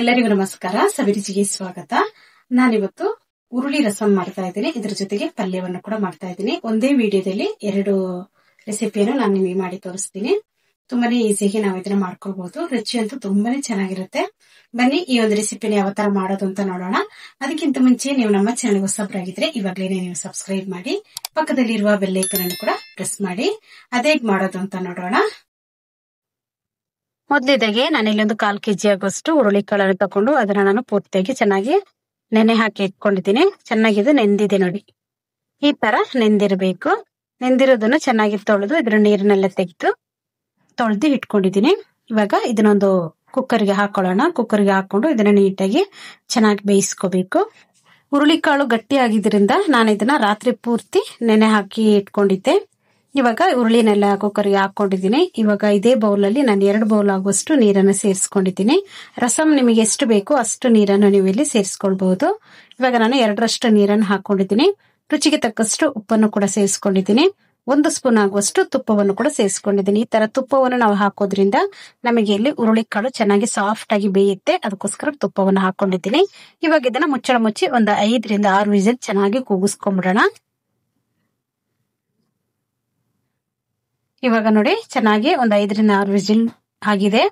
ಎಲ್ಲರಿಗೂ ನಮಸ್ಕಾರ. ಸವಿರುಚಿಗೆ ಸ್ವಾಗತ. ನಾನಿವತ್ತು ಉರುಳಿ ರಸಂ ಮಾಡ್ತಾ ಇದ್ದೀನಿ. ಇದ್ರ ಜೊತೆಗೆ ಪಲ್ಯವನ್ನು ಕೂಡ ಮಾಡ್ತಾ ಇದ್ದೀನಿ. ಒಂದೇ ವಿಡಿಯೋದಲ್ಲಿ 2 ರೆಸಿಪಿಯನ್ನು ನಾನು ನಿಮಗೆ ಮಾಡಿ ತೋರಿಸ್ತೀನಿ. ತುಂಬಾನೇ ಈಸಿಯಾಗಿ ನಾವು ಇದನ್ನ ಮಾಡ್ಕೊಳ್ಬಹುದು. ರುಚಿ ಅಂತೂ ತುಂಬಾನೇ ಚೆನ್ನಾಗಿರುತ್ತೆ. ಬನ್ನಿ ಈ ಒಂದು ರೆಸಿಪಿನ ಯಾವ ತರ ಮಾಡೋದು ಅಂತ ನೋಡೋಣ. ಅದಕ್ಕಿಂತ ಮುಂಚೆ ನೀವು ನಮ್ಮ ಚಾನೆಲ್ ಹೊಸಬರಾಗಿದ್ರೆ ಇವಾಗಲೇ ನೀವು ಸಬ್ಸ್ಕ್ರೈಬ್ ಮಾಡಿ, ಪಕ್ಕದಲ್ಲಿರುವ ಬೆಲ್ ಐಕಾನ್ ಅನ್ನು ಕೂಡ ಪ್ರೆಸ್ ಮಾಡಿ. ಅದೇಗ್ ಮಾಡೋದು ಅಂತ ನೋಡೋಣ. ಮೊದಲಿದಾಗೆ ನಾನು ಇಲ್ಲೊಂದು 1/4 kg ಆಗುವಷ್ಟು ಹುರುಳಿಕಾಳನ್ನು ತಕೊಂಡು ಅದನ್ನ ನಾನು ಪೂರ್ತಿಯಾಗಿ ಚೆನ್ನಾಗಿ ನೆನೆ ಹಾಕಿ ಇಟ್ಕೊಂಡಿದ್ದೀನಿ. ಚೆನ್ನಾಗಿದು ನೆಂದಿದೆ ನೋಡಿ, ಈ ತರ ನೆಂದಿರಬೇಕು. ನೆಂದಿರೋದನ್ನು ಚೆನ್ನಾಗಿ ತೊಳೆದು ಇದ್ರ ನೀರನ್ನೆಲ್ಲ ತೆಗೆದು ತೊಳೆದು ಇಟ್ಕೊಂಡಿದ್ದೀನಿ. ಇವಾಗ ಇದನ್ನೊಂದು ಕುಕ್ಕರ್ಗೆ ಹಾಕೊಳ್ಳೋಣ. ಕುಕ್ಕರ್ಗೆ ಹಾಕೊಂಡು ಇದನ್ನ ನೀಟಾಗಿ ಚೆನ್ನಾಗಿ ಬೇಯಿಸ್ಕೋಬೇಕು. ಹುರುಳಿಕಾಳು ಗಟ್ಟಿ ಆಗಿದ್ರಿಂದ ನಾನು ಇದನ್ನ ರಾತ್ರಿ ಪೂರ್ತಿ ನೆನೆ ಹಾಕಿ ಇಟ್ಕೊಂಡಿದ್ದೆ. ಇವಾಗ ಹುರುಳಿನೆಲ್ಲ ಕುಕ್ಕರ್ಗೆ ಹಾಕೊಂಡಿದ್ದೀನಿ. ಇವಾಗ ಇದೇ ಬೌಲಲ್ಲಿ ನಾನು 2 ಬೌಲ್ ಆಗುವಷ್ಟು ನೀರನ್ನು ಸೇರಿಸ್ಕೊಂಡಿದ್ದೀನಿ. ರಸಂ ನಿಮಗೆ ಎಷ್ಟು ಬೇಕು ಅಷ್ಟು ನೀರನ್ನು ನೀವು ಇಲ್ಲಿ ಸೇರಿಸ್ಕೊಳ್ಬಹುದು. ಇವಾಗ ನಾನು 2ರಷ್ಟು ನೀರನ್ನು ಹಾಕೊಂಡಿದ್ದೀನಿ. ರುಚಿಗೆ ತಕ್ಕಷ್ಟು ಉಪ್ಪನ್ನು ಕೂಡ ಸೇರಿಸ್ಕೊಂಡಿದ್ದೀನಿ. 1 ಸ್ಪೂನ್ ಆಗುವಷ್ಟು ತುಪ್ಪವನ್ನು ಕೂಡ ಸೇರಿಸ್ಕೊಂಡಿದ್ದೀನಿ. ಈ ತರ ತುಪ್ಪವನ್ನು ನಾವು ಹಾಕೋದ್ರಿಂದ ನಮಗೆ ಇಲ್ಲಿ ಹುರುಳಿಕಾಳು ಚೆನ್ನಾಗಿ ಸಾಫ್ಟ್ ಆಗಿ ಬೇಯುತ್ತೆ. ಅದಕ್ಕೋಸ್ಕರ ತುಪ್ಪವನ್ನು ಹಾಕೊಂಡಿದ್ದೀನಿ. ಇವಾಗ ಇದನ್ನ ಮುಚ್ಚಳ ಮುಚ್ಚಿ ಒಂದು 5 ರಿಂದ 6 ವಿಸಿಲ್ ಚೆನ್ನಾಗಿ ಕೂಗಿಸ್ಕೊಂಡ್ಬಿಡೋಣ. ಇವಾಗ ನೋಡಿ ಚೆನ್ನಾಗಿ ಒಂದು 5 ರಿಂದ 6 ವಿಸಿಲ್ ಆಗಿದೆ.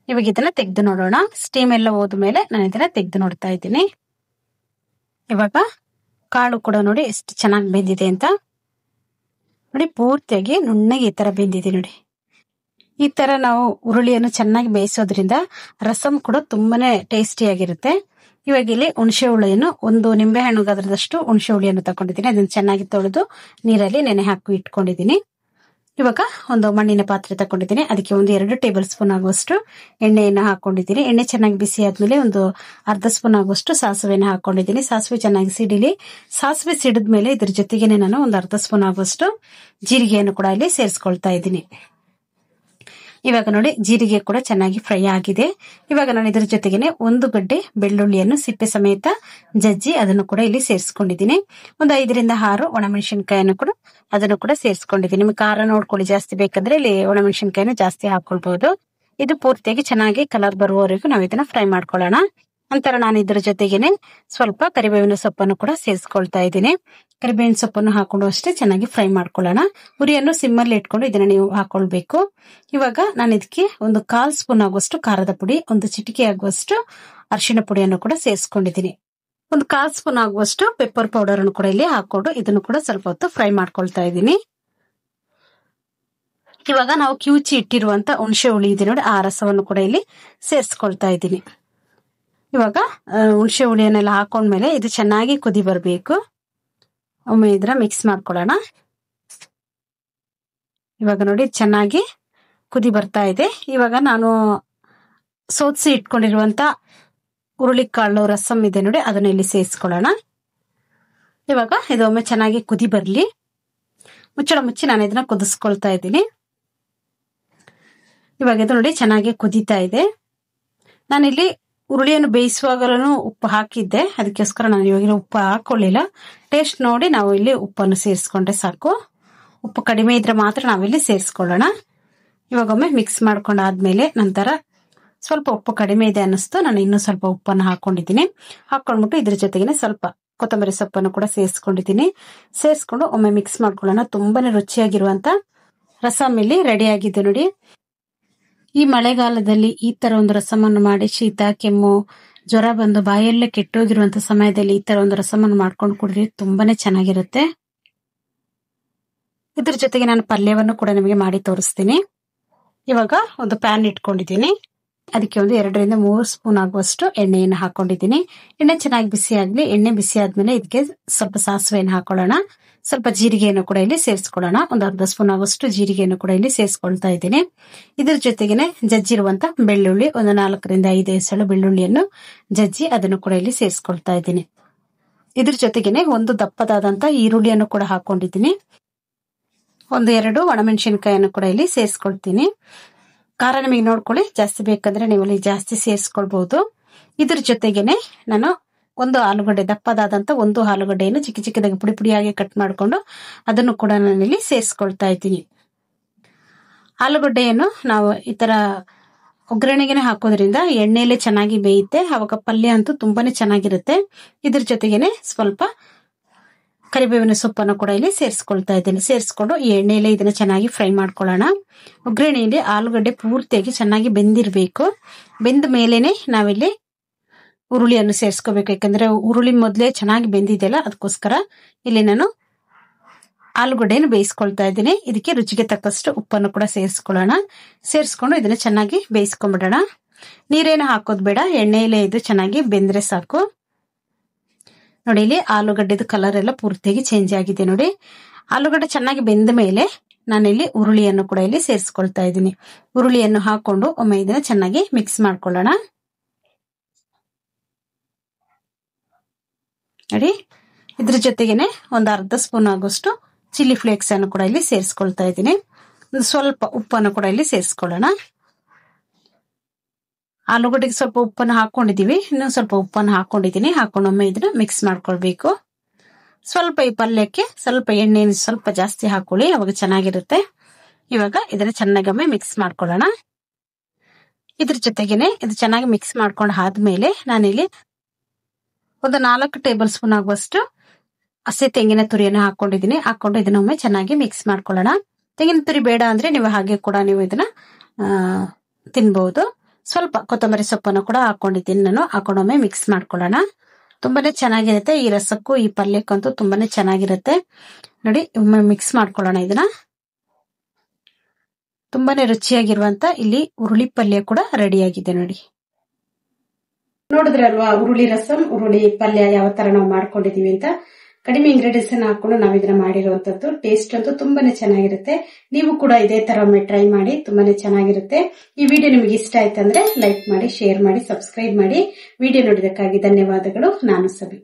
ಇವಾಗ ಇದನ್ನ ತೆಗೆದು ನೋಡೋಣ. ಸ್ಟೀಮ್ ಎಲ್ಲ ಹೋದ್ಮೇಲೆ ನಾನು ಇದನ್ನ ತೆಗೆದು ನೋಡ್ತಾ ಇದ್ದೀನಿ. ಇವಾಗ ಕಾಳು ಕೂಡ ನೋಡಿ ಎಷ್ಟು ಚೆನ್ನಾಗಿ ಬೆಂದಿದೆ ಅಂತ ನೋಡಿ. ಪೂರ್ತಿಯಾಗಿ ನುಣ್ಣಗೆ ಈ ತರ ಬೆಂದಿದೆ ನೋಡಿ. ಈ ತರ ನಾವು ಹುರುಳಿಯನ್ನು ಚೆನ್ನಾಗಿ ಬೇಯಿಸೋದ್ರಿಂದ ರಸಂ ಕೂಡ ತುಂಬಾನೇ ಟೇಸ್ಟಿ ಆಗಿರುತ್ತೆ. ಇವಾಗ ಇಲ್ಲಿ ಹುಣಸೆ ಹುಳಿಯನ್ನು 1 ನಿಂಬೆ ಹಣ್ಣು ಗಾತ್ರದಷ್ಟು ಹುಣಸೆ ಹುಳಿಯನ್ನು ತಗೊಂಡಿದ್ದೀನಿ. ಅದನ್ನ ಚೆನ್ನಾಗಿ ತೊಳೆದು ನೀರಲ್ಲಿ ನೆನೆ ಹಾಕಿ ಇಟ್ಕೊಂಡಿದ್ದೀನಿ. ಇವಾಗ ಒಂದು ಮಣ್ಣಿನ ಪಾತ್ರೆ ತಗೊಂಡಿದ್ದೀನಿ. ಅದಕ್ಕೆ ಒಂದು 2 ಟೇಬಲ್ ಸ್ಪೂನ್ ಆಗುವಷ್ಟು ಎಣ್ಣೆಯನ್ನು ಹಾಕೊಂಡಿದ್ದೀನಿ. ಎಣ್ಣೆ ಚೆನ್ನಾಗಿ ಬಿಸಿ ಆದ್ಮೇಲೆ ಒಂದು ಅರ್ಧ ಸ್ಪೂನ್ ಆಗುವಷ್ಟು ಸಾಸಿವೆಯನ್ನು ಹಾಕೊಂಡಿದ್ದೀನಿ. ಸಾಸಿವೆ ಚೆನ್ನಾಗಿ ಸಿಡಿಲಿ. ಸಾಸಿವೆ ಸಿಡಿದ್ಮೇಲೆ ಇದ್ರ ಜೊತೆಗೇನೆ ನಾನು ಒಂದು ಅರ್ಧ ಸ್ಪೂನ್ ಆಗುವಷ್ಟು ಜೀರಿಗೆಯನ್ನು ಕೂಡ ಇಲ್ಲಿ ಸೇರಿಸ್ಕೊಳ್ತಾ ಇದ್ದೀನಿ. ಇವಾಗ ನೋಡಿ ಜೀರಿಗೆ ಕೂಡ ಚೆನ್ನಾಗಿ ಫ್ರೈ ಆಗಿದೆ. ಇವಾಗ ನಾನು ಇದ್ರ ಜೊತೆಗೇನೆ 1 ಗಡ್ಡೆ ಬೆಳ್ಳುಳ್ಳಿಯನ್ನು ಸಿಪ್ಪೆ ಸಮೇತ ಜಜ್ಜಿ ಅದನ್ನು ಕೂಡ ಇಲ್ಲಿ ಸೇರಿಸ್ಕೊಂಡಿದ್ದೀನಿ. ಒಂದು 5 ರಿಂದ 6 ಒಣಮೆಣಸಿನಕಾಯನ್ನು ಕೂಡ ಅದನ್ನು ಕೂಡ ಸೇರಿಸ್ಕೊಂಡಿದ್ದೀನಿ. ನಿಮ್ಗೆ ಖಾರ ನೋಡ್ಕೊಳ್ಳಿ, ಜಾಸ್ತಿ ಬೇಕಂದ್ರೆ ಇಲ್ಲಿ ಒಣಮೆಣಸಿನಕಾಯಿನ ಜಾಸ್ತಿ ಹಾಕೊಳ್ಬಹುದು. ಇದು ಪೂರ್ತಿಯಾಗಿ ಚೆನ್ನಾಗಿ ಕಲರ್ ಬರುವವರೆಗೂ ನಾವು ಇದನ್ನ ಫ್ರೈ ಮಾಡ್ಕೊಳ್ಳೋಣ. ನಂತರ ನಾನು ಇದ್ರ ಜೊತೆಗೇನೆ ಸ್ವಲ್ಪ ಕರಿಬೇವಿನ ಸೊಪ್ಪನ್ನು ಕೂಡ ಸೇರಿಸ್ಕೊಳ್ತಾ ಇದ್ದೀನಿ. ಕರಿಬೇವಿನ ಸೊಪ್ಪನ್ನು ಹಾಕೊಂಡು ಅಷ್ಟೇ ಚೆನ್ನಾಗಿ ಫ್ರೈ ಮಾಡ್ಕೊಳ್ಳೋಣ. ಉರಿಯನ್ನು ಸಿಮ್ಮಲ್ಲಿ ಇಟ್ಕೊಂಡು ಇದನ್ನ ನೀವು ಹಾಕೊಳ್ಬೇಕು. ಇವಾಗ ನಾನು ಇದಕ್ಕೆ ಒಂದು 1/4 ಸ್ಪೂನ್ ಆಗುವಷ್ಟು ಖಾರದ ಪುಡಿ, 1 ಚಿಟಿಕೆ ಆಗುವಷ್ಟು ಅರಿಶಿಣ ಪುಡಿಯನ್ನು ಕೂಡ ಸೇರಿಸ್ಕೊಂಡಿದ್ದೀನಿ. ಒಂದು 1/4 ಸ್ಪೂನ್ ಆಗುವಷ್ಟು ಪೆಪ್ಪರ್ ಪೌಡರ್ ಅನ್ನು ಕೂಡ ಇಲ್ಲಿ ಹಾಕೊಂಡು ಇದನ್ನು ಕೂಡ ಸ್ವಲ್ಪ ಹೊತ್ತು ಫ್ರೈ ಮಾಡ್ಕೊಳ್ತಾ ಇದ್ದೀನಿ. ಇವಾಗ ನಾವು ಕಿವುಚಿ ಇಟ್ಟಿರುವಂತ ಹುಣಸೆ ಹುಳಿ ಇದೆ ನೋಡಿ, ಆ ರಸವನ್ನು ಕೂಡ ಇಲ್ಲಿ ಸೇರಿಸ್ಕೊಳ್ತಾ ಇದ್ದೀನಿ. ಇವಾಗ ಹುಣಸೆ ಹುಳಿಯನ್ನೆಲ್ಲ ಹಾಕೊಂಡ್ಮೇಲೆ ಇದು ಚೆನ್ನಾಗಿ ಕುದಿ ಬರಬೇಕು. ಒಮ್ಮೆ ಇದನ್ನ ಮಿಕ್ಸ್ ಮಾಡ್ಕೊಳ್ಳೋಣ. ಇವಾಗ ನೋಡಿ ಚೆನ್ನಾಗಿ ಕುದಿ ಬರ್ತಾ ಇದೆ. ಇವಾಗ ನಾನು ಸೋದಿಸಿ ಇಟ್ಕೊಂಡಿರುವಂತ ಹುರುಳಿಕಾಳು ರಸಂ ಇದೆ ನೋಡಿ, ಅದನ್ನ ಇಲ್ಲಿ ಸೇರಿಸ್ಕೊಳ್ಳೋಣ. ಇವಾಗ ಇದೊಮ್ಮೆ ಚೆನ್ನಾಗಿ ಕುದಿ ಬರ್ಲಿ. ಮುಚ್ಚಳ ಮುಚ್ಚಿ ನಾನು ಇದನ್ನ ಕುದಿಸ್ಕೊಳ್ತಾ ಇದ್ದೀನಿ. ಇವಾಗ ಇದು ನೋಡಿ ಚೆನ್ನಾಗಿ ಕುದೀತಾ ಇದೆ. ನಾನಿಲ್ಲಿ ಹುರುಳಿಯನ್ನು ಬೇಯಿಸುವಾಗಲೂ ಉಪ್ಪು ಹಾಕಿದ್ದೆ, ಅದಕ್ಕೋಸ್ಕರ ನಾನು ಇವಾಗ ಉಪ್ಪು ಹಾಕೊಳ್ಳಿಲ್ಲ. ಟೇಸ್ಟ್ ನೋಡಿ ನಾವು ಇಲ್ಲಿ ಉಪ್ಪನ್ನು ಸೇರಿಸ್ಕೊಂಡ್ರೆ ಸಾಕು. ಉಪ್ಪು ಕಡಿಮೆ ಇದ್ರೆ ಮಾತ್ರ ನಾವಿಲ್ಲಿ ಸೇರಿಸ್ಕೊಳ್ಳೋಣ. ಇವಾಗೊಮ್ಮೆ ಮಿಕ್ಸ್ ಮಾಡ್ಕೊಂಡಾದ್ಮೇಲೆ ನಂತರ ಸ್ವಲ್ಪ ಉಪ್ಪು ಕಡಿಮೆ ಇದೆ ಅನ್ನಿಸ್ತು, ನಾನು ಇನ್ನೂ ಸ್ವಲ್ಪ ಉಪ್ಪನ್ನು ಹಾಕೊಂಡಿದ್ದೀನಿ. ಹಾಕೊಂಡ್ಬಿಟ್ಟು ಇದ್ರ ಜೊತೆಗೇನೆ ಸ್ವಲ್ಪ ಕೊತ್ತಂಬರಿ ಸೊಪ್ಪನ್ನು ಕೂಡ ಸೇರಿಸ್ಕೊಂಡಿದ್ದೀನಿ. ಸೇರಿಸ್ಕೊಂಡು ಒಮ್ಮೆ ಮಿಕ್ಸ್ ಮಾಡ್ಕೊಳ್ಳೋಣ. ತುಂಬಾನೇ ರುಚಿಯಾಗಿರುವಂತ ರಸಂ ಇಲ್ಲಿ ರೆಡಿ ಆಗಿದೆ ನೋಡಿ. ಈ ಮಳೆಗಾಲದಲ್ಲಿ ಈ ತರ ಒಂದು ರಸಮನ್ನು ಮಾಡಿ ಶೀತ, ಕೆಮ್ಮು, ಜ್ವರ ಬಂದು ಬಾಯೆಲ್ಲ ಕೆಟ್ಟೋಗಿರುವಂತ ಸಮಯದಲ್ಲಿ ಈ ತರ ಒಂದು ರಸಮನ್ನು ಮಾಡ್ಕೊಂಡು ಕುಡಿದ್ರೆ ತುಂಬಾನೇ ಚೆನ್ನಾಗಿರುತ್ತೆ. ಇದ್ರ ಜೊತೆಗೆ ನಾನು ಪಲ್ಯವನ್ನು ಕೂಡ ನಿಮಗೆ ಮಾಡಿ ತೋರಿಸ್ತೀನಿ. ಇವಾಗ ಒಂದು ಪ್ಯಾನ್ ಇಟ್ಕೊಂಡಿದ್ದೀನಿ. ಅದಕ್ಕೆ ಒಂದು 2 ರಿಂದ 3 ಸ್ಪೂನ್ ಆಗುವಷ್ಟು ಎಣ್ಣೆಯನ್ನು ಹಾಕೊಂಡಿದ್ದೀನಿ. ಎಣ್ಣೆ ಚೆನ್ನಾಗಿ ಬಿಸಿ ಆಗ್ಲಿ. ಎಣ್ಣೆ ಬಿಸಿ ಆದ್ಮೇಲೆ ಇದಕ್ಕೆ ಸ್ವಲ್ಪ ಸಾಸಿವೆಯನ್ನು ಹಾಕೊಳ್ಳೋಣ. ಸ್ವಲ್ಪ ಜೀರಿಗೆಯನ್ನು ಕೂಡ ಇಲ್ಲಿ ಸೇರಿಸ್ಕೊಳ್ಳೋಣ. ಒಂದು ಅರ್ಧ ಸ್ಪೂನ್ ಆಗುವಷ್ಟು ಜೀರಿಗೆಯನ್ನು ಕೂಡ ಇಲ್ಲಿ ಸೇರಿಸ್ಕೊಳ್ತಾ ಇದ್ದೀನಿ. ಇದ್ರ ಜೊತೆಗೇನೆ ಜಜ್ಜಿರುವಂತ ಬೆಳ್ಳುಳ್ಳಿ, ಒಂದು 4 ರಿಂದ 5 ಎಸಳು ಬೆಳ್ಳುಳ್ಳಿಯನ್ನು ಜಜ್ಜಿ ಅದನ್ನು ಕೂಡ ಇಲ್ಲಿ ಸೇರಿಸ್ಕೊಳ್ತಾ ಇದ್ದೀನಿ. ಇದ್ರ ಜೊತೆಗೇನೆ ಒಂದು ದಪ್ಪದಾದಂತ ಈರುಳ್ಳಿಯನ್ನು ಕೂಡ ಹಾಕೊಂಡಿದ್ದೀನಿ. ಒಂದು 2 ಒಣಮೆಣಸಿನಕಾಯಿಯನ್ನು ಕೂಡ ಇಲ್ಲಿ ಸೇರಿಸ್ಕೊಳ್ತೀನಿ. ಖಾರ ನಿಮಗೆ ನೋಡ್ಕೊಳ್ಳಿ, ಜಾಸ್ತಿ ಬೇಕಂದ್ರೆ ನೀವು ಇಲ್ಲಿ ಜಾಸ್ತಿ ಸೇರಿಸ್ಕೊಳ್ಬಹುದು. ಇದ್ರ ಜೊತೆಗೇನೆ ನಾನು ಒಂದು ಆಲೂಗಡ್ಡೆ, ದಪ್ಪದಾದಂತ ಒಂದು ಆಲೂಗಡ್ಡೆಯನ್ನು ಚಿಕ್ಕ ಚಿಕ್ಕದಾಗಿ ಪುಡಿ ಪುಡಿಯಾಗಿ ಕಟ್ ಮಾಡಿಕೊಂಡು ಅದನ್ನು ಕೂಡ ನಾನಿಲ್ಲಿ ಸೇರಿಸ್ಕೊಳ್ತಾ ಇದ್ದೀನಿ. ಆಲೂಗಡ್ಡೆಯನ್ನು ನಾವು ಈ ತರ ಒಗ್ಗರಣೆಗೆನೆ ಹಾಕೋದ್ರಿಂದ ಎಣ್ಣೆಲೆ ಚೆನ್ನಾಗಿ ಬೇಯುತ್ತೆ. ಅವಾಗ ಪಲ್ಯ ಅಂತೂ ತುಂಬಾನೇ ಚೆನ್ನಾಗಿರುತ್ತೆ. ಇದ್ರ ಜೊತೆಗೇನೆ ಸ್ವಲ್ಪ ಕರಿಬೇವಿನ ಸೊಪ್ಪನ್ನು ಕೂಡ ಇಲ್ಲಿ ಸೇರಿಸ್ಕೊಳ್ತಾ ಇದ್ದೀನಿ. ಸೇರಿಸ್ಕೊಂಡು ಈ ಎಣ್ಣೆಲೆ ಇದನ್ನ ಚೆನ್ನಾಗಿ ಫ್ರೈ ಮಾಡ್ಕೊಳ್ಳೋಣ. ಒಗ್ಗರಣೆಯಲ್ಲಿ ಆಲೂಗಡ್ಡೆ ಪೂರ್ತಿಯಾಗಿ ಚೆನ್ನಾಗಿ ಬೆಂದಿರ್ಬೇಕು. ಬೆಂದ ಮೇಲೇನೆ ನಾವಿಲ್ಲಿ ಉರುಳಿಯನ್ನು ಸೇರಿಸ್ಕೋಬೇಕು. ಯಾಕಂದ್ರೆ ಉರುಳಿ ಮೊದಲೇ ಚೆನ್ನಾಗಿ ಬೆಂದಿದೆಯಲ್ಲ, ಅದಕ್ಕೋಸ್ಕರ ಇಲ್ಲಿ ನಾನು ಆಲೂಗಡ್ಡೆಯನ್ನು ಬೇಯಿಸ್ಕೊಳ್ತಾ ಇದ್ದೀನಿ. ಇದಕ್ಕೆ ರುಚಿಗೆ ತಕ್ಕಷ್ಟು ಉಪ್ಪನ್ನು ಕೂಡ ಸೇರಿಸ್ಕೊಳ್ಳೋಣ. ಸೇರಿಸ್ಕೊಂಡು ಇದನ್ನ ಚೆನ್ನಾಗಿ ಬೇಯಿಸ್ಕೊಂಡ್ಬಿಡೋಣ. ನೀರೇನು ಹಾಕೋದ್ ಬೇಡ, ಎಣ್ಣೆಯಲ್ಲೇ ಇದು ಚೆನ್ನಾಗಿ ಬೆಂದ್ರೆ ಸಾಕು. ನೋಡಿ, ಇಲ್ಲಿ ಆಲೂಗಡ್ಡೆದು ಕಲರ್ ಎಲ್ಲ ಪೂರ್ತಿಯಾಗಿ ಚೇಂಜ್ ಆಗಿದೆ. ನೋಡಿ, ಆಲೂಗಡ್ಡೆ ಚೆನ್ನಾಗಿ ಬೆಂದ ಮೇಲೆ ನಾನಿಲ್ಲಿ ಉರುಳಿಯನ್ನು ಕೂಡ ಇಲ್ಲಿ ಸೇರಿಸ್ಕೊಳ್ತಾ ಇದ್ದೀನಿ. ಉರುಳಿಯನ್ನು ಹಾಕೊಂಡು ಒಮ್ಮೆ ಇದನ್ನ ಚೆನ್ನಾಗಿ ಮಿಕ್ಸ್ ಮಾಡ್ಕೊಳ್ಳೋಣ. ನೋಡಿ, ಇದ್ರ ಜೊತೆಗೇನೆ ಒಂದು ಅರ್ಧ ಸ್ಪೂನ್ ಆಗೋಷ್ಟು ಚಿಲ್ಲಿ ಫ್ಲೇಕ್ಸ್ ಅನ್ನು ಕೂಡ ಇಲ್ಲಿ ಸೇರಿಸ್ಕೊಳ್ತಾ ಇದ್ದೀನಿ. ಸ್ವಲ್ಪ ಉಪ್ಪನ್ನು ಕೂಡ ಇಲ್ಲಿ ಸೇರಿಸ್ಕೊಳ್ಳೋಣ. ಆಲೂಗಡ್ಡೆಗೆ ಸ್ವಲ್ಪ ಉಪ್ಪನ್ನು ಹಾಕೊಂಡಿದೀವಿ, ಇನ್ನೊಂದು ಸ್ವಲ್ಪ ಉಪ್ಪನ್ನು ಹಾಕೊಂಡಿದ್ದೀನಿ. ಹಾಕೊಂಡೊಮ್ಮೆ ಇದನ್ನ ಮಿಕ್ಸ್ ಮಾಡ್ಕೊಳ್ಬೇಕು. ಸ್ವಲ್ಪ ಈ ಪಲ್ಯಕ್ಕೆ ಸ್ವಲ್ಪ ಎಣ್ಣೆ ಸ್ವಲ್ಪ ಜಾಸ್ತಿ ಹಾಕೊಳ್ಳಿ, ಅವಾಗ ಚೆನ್ನಾಗಿರುತ್ತೆ. ಇವಾಗ ಇದನ್ನ ಚೆನ್ನಾಗೊಮ್ಮೆ ಮಿಕ್ಸ್ ಮಾಡ್ಕೊಳ್ಳೋಣ. ಇದ್ರ ಜೊತೆಗೇನೆ ಇದು ಚೆನ್ನಾಗಿ ಮಿಕ್ಸ್ ಮಾಡ್ಕೊಂಡು ಆದ್ಮೇಲೆ ನಾನಿಲ್ಲಿ ಒಂದು 4 ಟೇಬಲ್ ಸ್ಪೂನ್ ಆಗುವಷ್ಟು ಹಸಿ ತೆಂಗಿನ ತುರಿಯನ್ನು ಹಾಕೊಂಡಿದ್ದೀನಿ. ಹಾಕೊಂಡು ಇದನ್ನೊಮ್ಮೆ ಚೆನ್ನಾಗಿ ಮಿಕ್ಸ್ ಮಾಡ್ಕೊಳ್ಳೋಣ. ತೆಂಗಿನ ತುರಿ ಬೇಡ ಅಂದ್ರೆ ನೀವು ಹಾಗೆ ಕೂಡ ನೀವು ಇದನ್ನ ತಿನ್ಬಹುದು. ಸ್ವಲ್ಪ ಕೊತ್ತಂಬರಿ ಸೊಪ್ಪನ್ನು ಕೂಡ ಹಾಕೊಂಡಿದ್ದೀನಿ ನಾನು. ಹಾಕೊಂಡೊಮ್ಮೆ ಮಿಕ್ಸ್ ಮಾಡ್ಕೊಳ್ಳೋಣ. ತುಂಬಾನೇ ಚೆನ್ನಾಗಿರುತ್ತೆ. ಈ ರಸಕ್ಕೂ ಈ ಪಲ್ಯಕ್ಕಂತೂ ತುಂಬಾನೇ ಚೆನ್ನಾಗಿರುತ್ತೆ. ನೋಡಿ, ಒಮ್ಮೆ ಮಿಕ್ಸ್ ಮಾಡ್ಕೊಳ್ಳೋಣ ಇದನ್ನ. ತುಂಬಾನೇ ರುಚಿಯಾಗಿರುವಂತ ಇಲ್ಲಿ ಉರುಳಿ ಪಲ್ಯ ಕೂಡ ರೆಡಿ ಆಗಿದೆ. ನೋಡಿ, ನೋಡಿದ್ರಲ್ವಾ ಉರುಳಿ ರಸಂ, ಉರುಳಿ ಪಲ್ಯ ಯಾವ ತರ ನಾವು ಮಾಡ್ಕೊಂಡಿದೀವಿ ಅಂತ. ಕಡಿಮೆ ಇಂಗ್ರೀಡಿಯೆಂಟ್ಸ್ ಅನ್ನು ಹಾಕೊಂಡು ನಾವು ಇದನ್ನ ಮಾಡಿರುವಂತದ್ದು. ಟೇಸ್ಟ್ ಅಂತೂ ತುಂಬಾನೇ ಚೆನ್ನಾಗಿರುತ್ತೆ. ನೀವು ಕೂಡ ಇದೇ ತರ ಒಮ್ಮೆ ಟ್ರೈ ಮಾಡಿ, ತುಂಬಾನೇ ಚೆನ್ನಾಗಿರುತ್ತೆ. ಈ ವಿಡಿಯೋ ನಿಮಗೆ ಇಷ್ಟ ಆಯ್ತಂದ್ರೆ ಲೈಕ್ ಮಾಡಿ, ಶೇರ್ ಮಾಡಿ, ಸಬ್ಸ್ಕ್ರೈಬ್ ಮಾಡಿ. ವಿಡಿಯೋ ನೋಡಿದಕ್ಕಾಗಿ ಧನ್ಯವಾದಗಳು. ನಾನು ಸಬಿ.